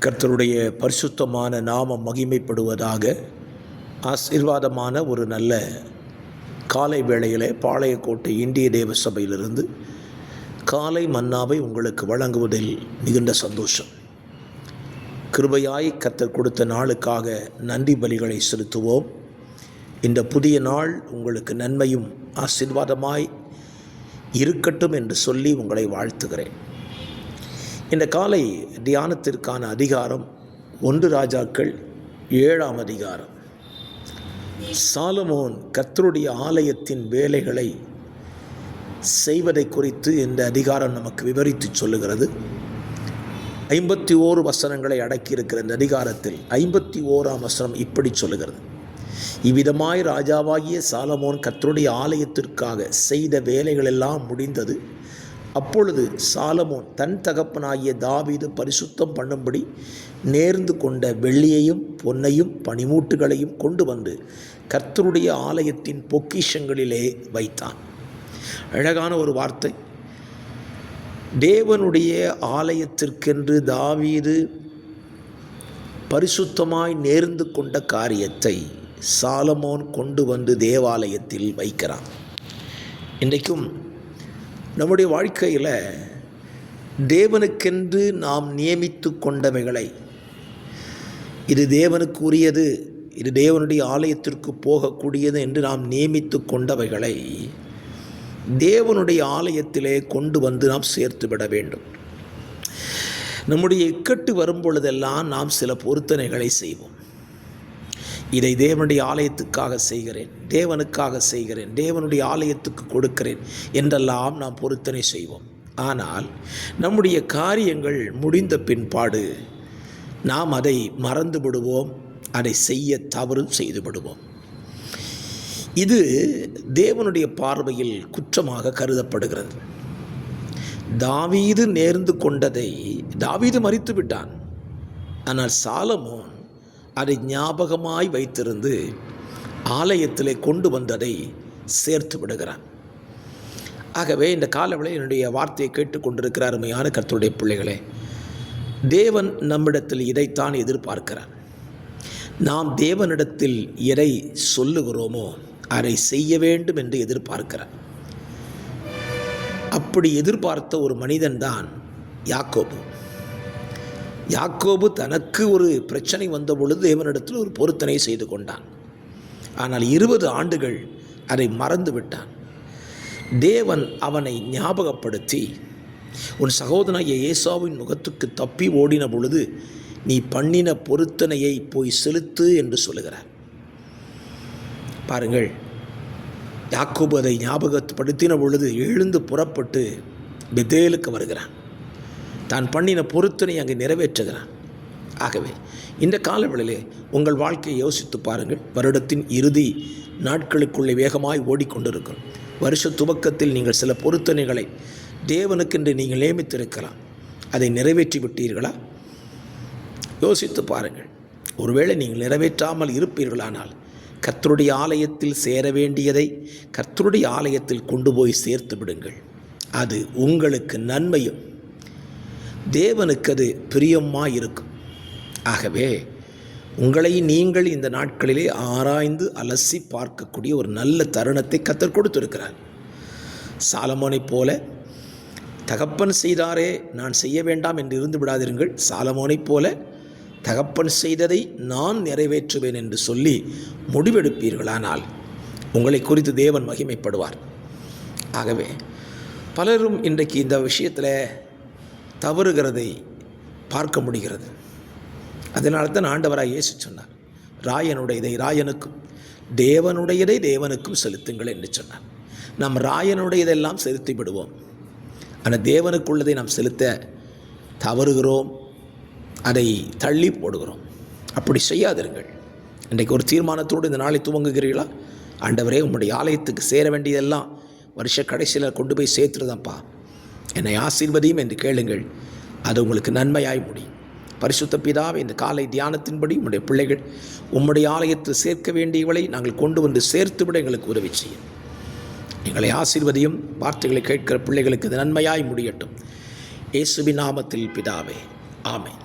கர்த்தருடைய பரிசுத்தமான நாமம் மகிமைப்படுவதாக. ஆசீர்வாதமான ஒரு நல்ல காலை வேளையிலே பாளையக்கோட்டை இந்திய தேவ சபையிலிருந்து காலை மன்னாவை உங்களுக்கு வழங்குவதில் மிகுந்த சந்தோஷம். கிருபையாய் கர்த்தர் கொடுத்த நாளுக்காக நன்றி பலிகளை செலுத்துவோம். இந்த புதிய நாள் உங்களுக்கு நன்மையும் ஆசீர்வாதமாய் இருக்கட்டும் என்று சொல்லி உங்களை வாழ்த்துகிறேன். இந்த காலை தியானத்திற்கான அதிகாரம் 1 ராஜாக்கள் 7ஆம் அதிகாரம். சாலமோன் கர்த்தருடைய ஆலயத்தின் வேலைகளை செய்வதை குறித்து இந்த அதிகாரம் நமக்கு விவரித்து சொல்லுகிறது. 51 வசனங்களை அடக்கியிருக்கிற இந்த அதிகாரத்தில் 51ஆம் வசனம் இப்படி சொல்லுகிறது: இவ்விதமாய் ராஜாவாகிய சாலமோன் கர்த்தருடைய ஆலயத்திற்காக செய்த வேலைகளெல்லாம் முடிந்தது. அப்பொழுது சாலமோன் தன் தகப்பனாகிய தாவீது பரிசுத்தம் பண்ணும்படி நேர்ந்து கொண்ட வெள்ளியையும் பொன்னையும் பனிமூட்டுகளையும் கொண்டு வந்து கர்த்தருடைய ஆலயத்தின் பொக்கிஷங்களிலே வைத்தான். அழகான ஒரு வார்த்தை. தேவனுடைய ஆலயத்திற்கென்று தாவீது பரிசுத்தமாய் நேர்ந்து கொண்ட காரியத்தை சாலமோன் கொண்டு வந்து தேவாலயத்தில் வைக்கிறான். இன்றைக்கும் நம்முடைய வாழ்க்கையில் தேவனுக்கென்று நாம் நியமித்து கொண்டவைகளை, இது தேவனுக்கு உரியது, இது தேவனுடைய ஆலயத்திற்கு போகக்கூடியது என்று நாம் நியமித்து கொண்டவைகளை தேவனுடைய ஆலயத்திலே கொண்டு வந்து நாம் சேர்த்து விட வேண்டும். நம்முடைய இக்கட்டு வரும்பொழுதெல்லாம் நாம் சில பொருத்தனைகளை செய்வோம். இதை தேவனுடைய ஆலயத்துக்காக செய்கிறேன், தேவனுக்காக செய்கிறேன், தேவனுடைய ஆலயத்துக்கு கொடுக்கிறேன் என்றெல்லாம் நாம் பொருத்தனை செய்வோம். ஆனால் நம்முடைய காரியங்கள் முடிந்த பின்பாடு நாம் அதை மறந்து விடுவோம், அதை செய்ய தவறு செய்து விடுவோம். இது தேவனுடைய பார்வையில் குற்றமாக கருதப்படுகிறது. தாவீது நேர்ந்து கொண்டதை தாவீது மறித்து விட்டான். ஆனால் சாலமோன் அதை ஞாபகமாய் வைத்திருந்து ஆலயத்திலே கொண்டு வந்ததை சேர்த்து விடுகிறான். ஆகவே இந்த காலவேளை என்னுடைய வார்த்தையை கேட்டுக்கொண்டிருக்கிற அருமையான கர்த்தருடைய பிள்ளைகளே, தேவன் நம்மிடத்தில் இதைத்தான் எதிர்பார்க்கிறார். நாம் தேவனிடத்தில் எதை சொல்லுகிறோமோ அதை செய்ய வேண்டும் என்று எதிர்பார்க்கிறார். அப்படி எதிர்பார்த்த ஒரு மனிதன்தான் யாக்கோபு. யாக்கோபு தனக்கு ஒரு பிரச்சனை வந்த பொழுது தேவனிடத்தில் ஒரு பொருத்தனை செய்து கொண்டான். ஆனால் 20 ஆண்டுகள் அதை மறந்து விட்டான். தேவன் அவனை ஞாபகப்படுத்தி, உன் சகோதரனாகிய ஏசாவின் முகத்துக்கு தப்பி ஓடின பொழுது நீ பண்ணின பொருத்தனையை போய் செலுத்து என்று சொல்லுகிறார். பாருங்கள், யாக்கோபு அதை ஞாபகப்படுத்தின பொழுது எழுந்து புறப்பட்டு பெத்தேலுக்கு வருகிறான். தான் பண்ணின பொருத்தனை அங்கே நிறைவேற்றுகிறான். ஆகவே இந்த காலவெளியிலே உங்கள் வாழ்க்கையை யோசித்து பாருங்கள். வருடத்தின் இறுதி நாட்களுக்குள்ளே வேகமாய் ஓடிக்கொண்டிருக்கும். வருஷ துவக்கத்தில் நீங்கள் சில பொருத்தனைகளை தேவனுக்கென்று நீங்கள் நியமித்திருக்கலாம். அதை நிறைவேற்றி விட்டீர்களா? யோசித்து பாருங்கள். ஒருவேளை நீங்கள் நிறைவேற்றாமல் இருப்பீர்களானால் கர்த்தருடைய ஆலயத்தில் சேர வேண்டியதை கர்த்தருடைய ஆலயத்தில் கொண்டு போய் சேர்த்து விடுங்கள். அது உங்களுக்கு நன்மையும் தேவனுக்கு அது பிரியமாக இருக்கும். ஆகவே உங்களை நீங்கள் இந்த நாட்களிலே ஆராய்ந்து அலசி பார்க்கக்கூடிய ஒரு நல்ல தருணத்தை கர்த்தர் கொடுத்திருக்கிறார். சாலமோனைப் போல தகப்பன் செய்தாரே நான் செய்ய வேண்டாம் என்று இருந்து விடாதிருங்கள். சாலமோனைப் போல தகப்பன் செய்ததை நான் நிறைவேற்றுவேன் என்று சொல்லி முடிவெடுப்பீர்களானால் உங்களை குறித்து தேவன் மகிமைப்படுவார். ஆகவே பலரும் இன்றைக்கு இந்த விஷயத்தில் தவறுகிறதை பார்க்க முடிகிறது. அதனால தான் ஆண்டவராக இயேசு சொன்னார், ராயனுடையதை ராயனுக்கும் தேவனுடையதை தேவனுக்கும் செலுத்துங்கள் என்று சொன்னார். நாம் ராயனுடையதெல்லாம் செலுத்தி விடுவோம். ஆனால் தேவனுக்குள்ளதை நாம் செலுத்த தவறுகிறோம், அதை தள்ளி போடுகிறோம். அப்படி செய்யாதிருங்கள். இன்றைக்கு ஒரு தீர்மானத்தோடு இந்த நாளை துவங்குகிறீர்களா? ஆண்டவரே, உம்முடைய ஆலயத்துக்கு சேர வேண்டியதெல்லாம் வருஷ கடைசியில் கொண்டு போய் சேர்த்துருதான்ப்பா, என்னை ஆசீர்வதியும் என்று கேளுங்கள். அது உங்களுக்கு நன்மையாய் முடியும். பரிசுத்த பிதாவே, இந்த காலை தியானத்தின்படி உம்முடைய பிள்ளைகள் உம்முடைய ஆலயத்தில் சேர்க்க வேண்டியவளை நாங்கள் கொண்டு வந்து சேர்த்துவிட எங்களுக்கு உதவி செய்யும். எங்களை ஆசீர்வதியும். வார்த்தைகளை கேட்கிற பிள்ளைகளுக்கு இது நன்மையாய் முடியட்டும். இயேசுவின் நாமத்தில் பிதாவே, ஆமென்.